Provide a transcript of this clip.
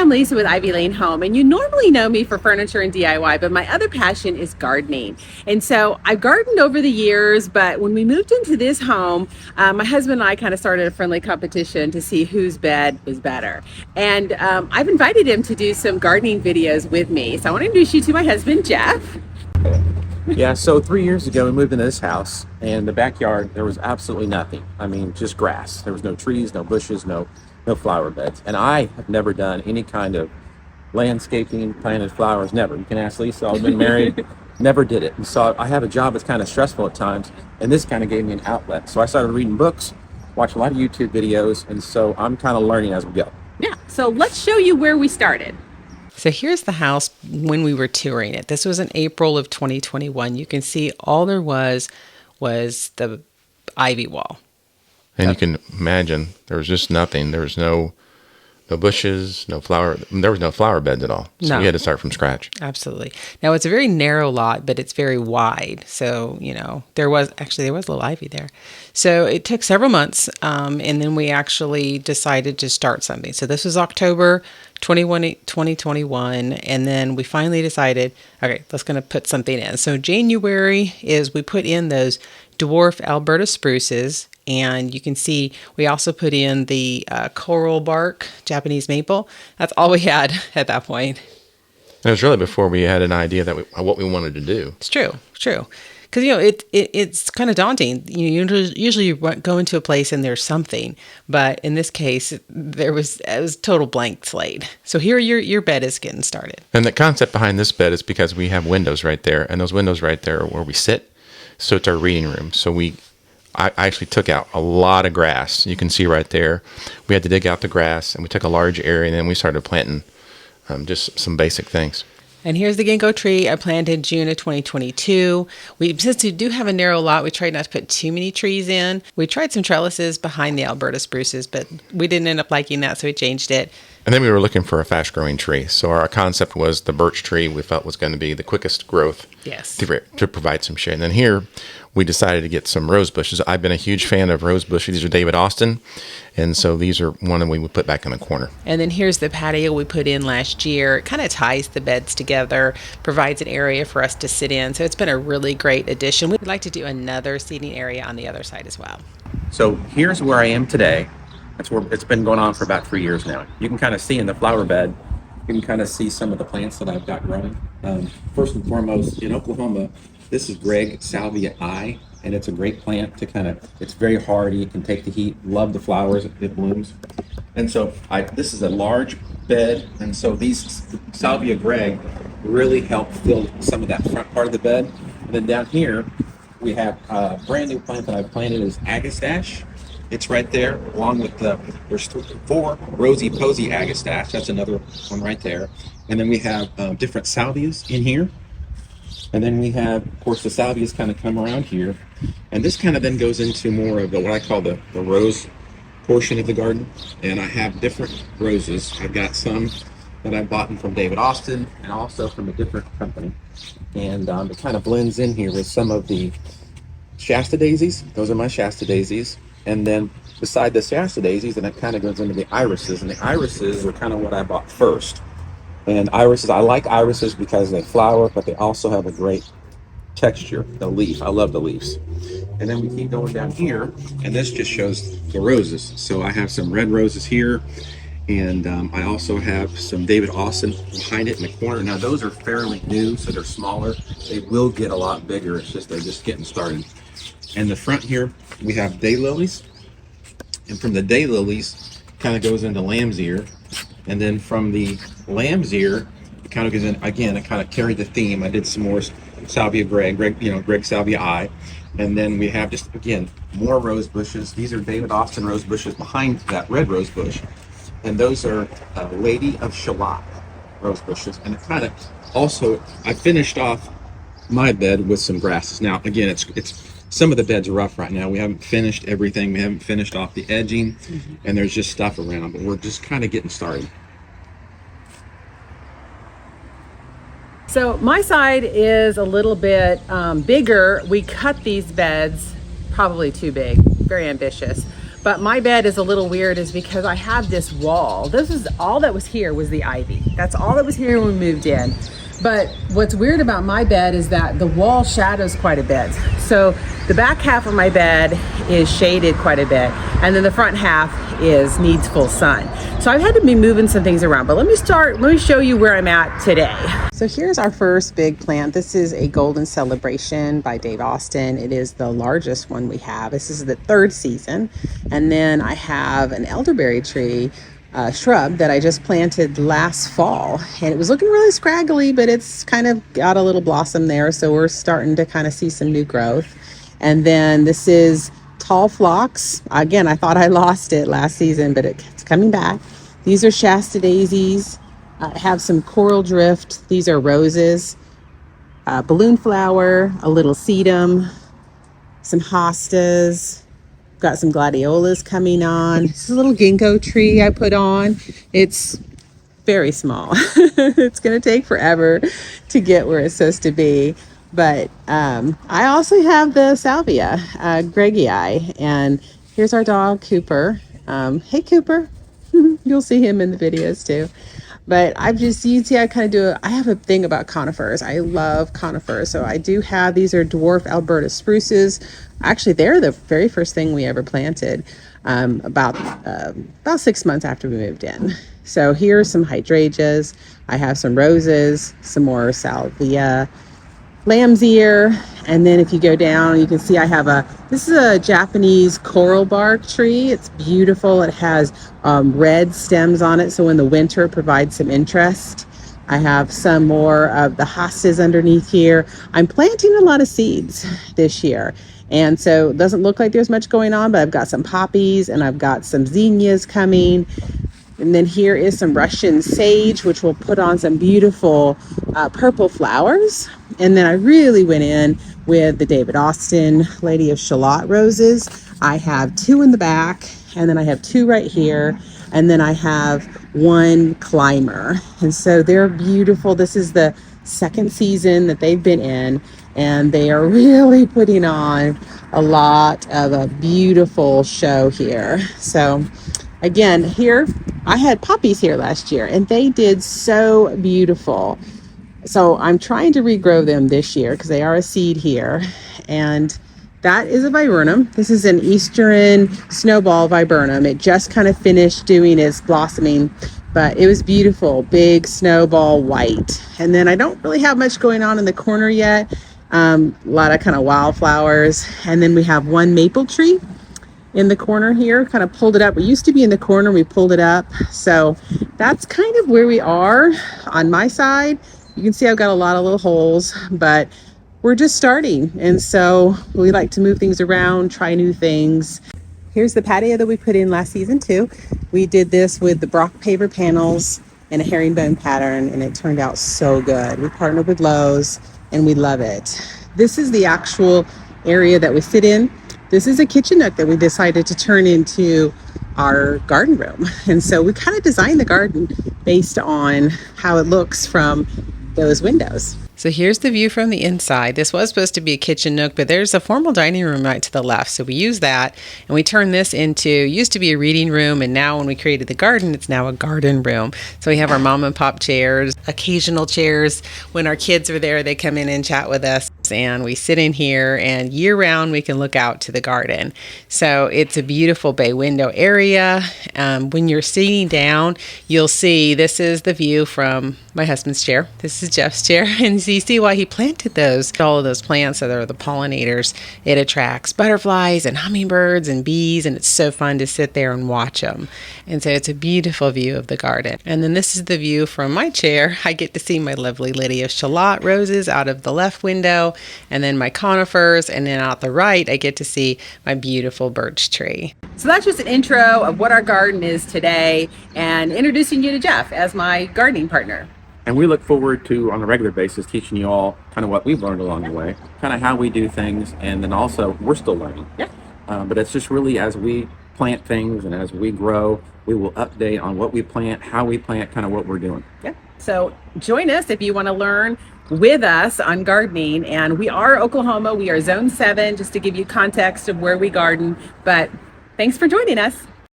I'm Lisa with Ivy Lane Home, and you normally know me for furniture and DIY, but my other passion is gardening. And so I've gardened over the years, but when we moved into this home, my husband and I kind of started a friendly competition to see whose bed was better. And I've invited him to do some gardening videos with me. So I want to introduce you to my husband, Jeff. Yeah, so 3 years ago we moved into this house, and the backyard there was absolutely nothing. I mean, just grass. There was no trees, no bushes, no flower beds. And I have never done any kind of landscaping, planted flowers, never. You can ask Lisa, I've been married, never did it. And so I have a job that's kind of stressful at times, and this kind of gave me an outlet. So I started reading books, watching a lot of YouTube videos, and so I'm kind of learning as we go. Yeah, so let's show you where we started. So here's the house when we were touring it. This was in April of 2021. You can see all there was the ivy wall. And you can imagine there was just nothing. There was no bushes, no flower. There was no flower beds at all. So we had to start from scratch. Absolutely. Now it's a very narrow lot, but it's very wide. So, there was a little ivy there. So it took several months. And then we actually decided to start something. So this was October 2021. And then we finally decided, okay, let's going to put something in. So January we put in those dwarf Alberta spruces. And you can see we also put in the coral bark, Japanese maple. That's all we had at that point. And it was really before we had an idea that what we wanted to do. It's true. Because, it's kind of daunting. You usually go into a place and there's something. But in this case, it was total blank slate. So here your bed is getting started. And the concept behind this bed is because we have windows right there. And those windows right there are where we sit. So it's our reading room. So I actually took out a lot of grass. You can see right there. We had to dig out the grass, and we took a large area, and then we started planting just some basic things. And here's the ginkgo tree I planted June of 2022. Since we do have a narrow lot, we tried not to put too many trees in. We tried some trellises behind the Alberta spruces, but we didn't end up liking that, so we changed it. And then we were looking for a fast-growing tree. So our concept was the birch tree we felt was going to be the quickest growth. Yes. To provide some shade. And then here, we decided to get some rose bushes. I've been a huge fan of rose bushes. These are David Austin. And so these are one that we would put back in the corner. And then here's the patio we put in last year. It kind of ties the beds together, provides an area for us to sit in. So it's been a really great addition. We'd like to do another seating area on the other side as well. So here's where I am today. That's where it's been going on for about 3 years now. You can kind of see in the flower bed, you can kind of see some of the plants that I've got growing. First and foremost, in Oklahoma, this is Greg Salvia I, and it's a great plant to it's very hardy, it can take the heat, love the flowers, it blooms. And so this is a large bed, and so these Salvia Greg really help fill some of that front part of the bed. And then down here, we have a brand new plant that I've planted is Agastache. It's right there, along with there's 4 Rosy Posy Agastache. That's another one right there. And then we have different salvias in here. And then we have, of course, the salvias kind of come around here. And this kind of then goes into more of what I call the rose portion of the garden. And I have different roses. I've got some that I bought from David Austin and also from a different company. And it kind of blends in here with some of the Shasta daisies. Those are my Shasta daisies. And then beside the Shasta daisies, then it kind of goes into the irises. And the irises are kind of what I bought first. And irises, I like irises because they flower, but they also have a great texture, the leaf. I love the leaves. And then we keep going down here, and this just shows the roses. So I have some red roses here, and I also have some David Austin behind it in the corner. Now those are fairly new, so they're smaller. They will get a lot bigger. It's just they're just getting started. In the front here, we have daylilies, and from the daylilies, kind of goes into lamb's ear, and then from the lamb's ear, it kind of goes in again. I kind of carried the theme. I did some more Salvia Greg Salvia I, and then we have just again more rose bushes. These are David Austin rose bushes behind that red rose bush, and those are Lady of Shalott rose bushes. And it kind of also I finished off my bed with some grasses. Now again, it's some of the beds are rough right now. We haven't finished everything. We haven't finished off the edging, and there's just stuff around, but we're just kind of getting started. So my side is a little bit bigger. We cut these beds, probably too big, very ambitious. But my bed is a little weird is because I have this wall. This is all that was here was the ivy. That's all that was here when we moved in. But what's weird about my bed is that the wall shadows quite a bit. So the back half of my bed is shaded quite a bit, and then the front half needs full sun. So I've had to be moving some things around, but let me show you where I'm at today. So here's our first big plant. This is a Golden Celebration by Dave Austin. It is the largest one we have. This is the third season. And then I have an elderberry tree shrub that I just planted last fall, and it was looking really scraggly, but it's kind of got a little blossom there, so we're starting to kind of see some new growth. And then this is tall phlox. Again, I thought I lost it last season, but it's coming back. These are Shasta daisies. I have some coral drift. These are roses, balloon flower, a little sedum, some hostas. Got some gladiolas coming on. This is a little ginkgo tree I put on. It's very small. It's going to take forever to get where it's supposed to be. But I also have the salvia, Gregii. And here's our dog, Cooper. Hey, Cooper. You'll see him in the videos too. But you see, I kind of I have a thing about conifers. I love conifers. So I do have, these are dwarf Alberta spruces. Actually, they're the very first thing we ever planted about 6 months after we moved in. So here's some hydrangeas. I have some roses, some more salvia, lamb's ear, and then if you go down, you can see I have this is a Japanese coral bark tree. It's beautiful. It has red stems on it, so in the winter it provides some interest. I have some more of the hostas underneath here. I'm planting a lot of seeds this year, and so it doesn't look like there's much going on, but I've got some poppies and I've got some zinnias coming. And then here is some Russian sage, which will put on some beautiful purple flowers. And then I really went in with the David Austin Lady of Shalott roses. I have 2 in the back, and then I have 2 right here. And then I have 1 climber. And so they're beautiful. This is the second season that they've been in, and they are really putting on a lot of a beautiful show here. So again, here, I had poppies here last year, and they did so beautiful. So I'm trying to regrow them this year because they are a seed here. And that is a viburnum. This is an Eastern snowball viburnum. It just kind of finished doing its blossoming, but it was beautiful, big snowball white. And then I don't really have much going on in the corner yet. A lot of kind of wildflowers. And then we have 1 maple tree in the corner here, kind of pulled it up. We used to be in the corner, we pulled it up. So that's kind of where we are on my side. You can see I've got a lot of little holes, but we're just starting. And so we like to move things around, try new things. Here's the patio that we put in last season too. We did this with the Brock Paver panels and a herringbone pattern, and it turned out so good. We partnered with Lowe's and we love it. This is the actual area that we sit in. This is a kitchen nook that we decided to turn into our garden room. And so we kind of designed the garden based on how it looks from those windows. So here's the view from the inside. This was supposed to be a kitchen nook, but there's a formal dining room right to the left. So we use that, and we turned this into, used to be a reading room, and now when we created the garden, it's now a garden room. So we have our mom and pop chairs, occasional chairs. When our kids are there, they come in and chat with us, and we sit in here, and year round we can look out to the garden. So it's a beautiful bay window area. When you're sitting down, you'll see this is the view from my husband's chair. This is Jeff's chair, and so you see why he planted those. All of those plants that are the pollinators. It attracts butterflies and hummingbirds and bees, and it's so fun to sit there and watch them. And so it's a beautiful view of the garden. And then this is the view from my chair. I get to see my lovely Lady of Shalott roses out of the left window, and then my conifers, and then out the right I get to see my beautiful birch tree. So that's just an intro of what our garden is today, and introducing you to Jeff as my gardening partner. And we look forward to, on a regular basis, teaching you all kind of what we've learned along the way, kind of how we do things, and then also we're still learning. Yeah. But it's just really as we plant things and as we grow, we will update on what we plant, how we plant, kind of what we're doing. Yeah. So join us if you want to learn with us on gardening. And we are Oklahoma. We are Zone 7, just to give you context of where we garden. But Thanks for joining us.